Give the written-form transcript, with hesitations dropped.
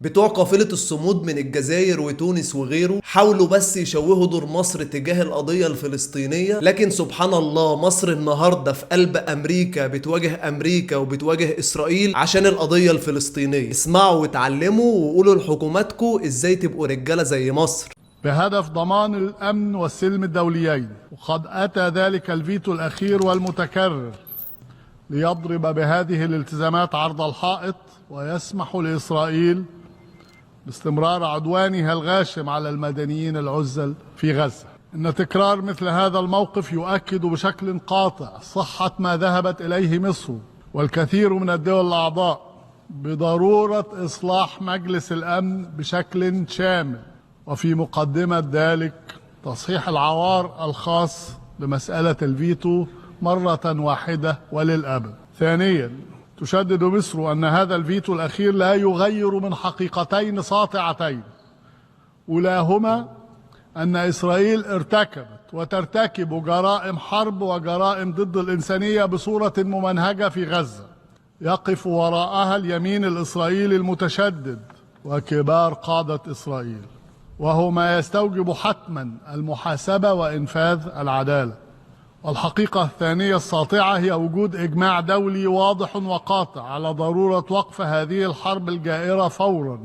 بتوع قافلة الصمود من الجزائر وتونس وغيره حاولوا بس يشوهوا دور مصر تجاه القضية الفلسطينية، لكن سبحان الله مصر النهاردة في قلب أمريكا، بتواجه أمريكا وبتواجه إسرائيل عشان القضية الفلسطينية. اسمعوا واتعلموا وقولوا لحكوماتكم إزاي تبقوا رجالة زي مصر بهدف ضمان الأمن والسلم الدوليين. وقد أتى ذلك الفيتو الأخير والمتكرر ليضرب بهذه الالتزامات عرض الحائط ويسمح لإسرائيل باستمرار عدوانها الغاشم على المدنيين العزل في غزة. إن تكرار مثل هذا الموقف يؤكد بشكل قاطع صحة ما ذهبت إليه مصر والكثير من الدول الأعضاء بضرورة إصلاح مجلس الأمن بشكل شامل، وفي مقدمة ذلك تصحيح العوار الخاص بمسألة الفيتو مرة واحدة وللأبد. ثانيا، تشدد مصر أن هذا الفيتو الأخير لا يغير من حقيقتين ساطعتين، أولاهما أن إسرائيل ارتكبت وترتكب جرائم حرب وجرائم ضد الإنسانية بصورة ممنهجة في غزة، يقف وراءها اليمين الإسرائيلي المتشدد وكبار قادة إسرائيل، وهو ما يستوجب حتما المحاسبة وإنفاذ العدالة. والحقيقة الثانية الساطعة هي وجود إجماع دولي واضح وقاطع على ضرورة وقف هذه الحرب الجائرة فورا.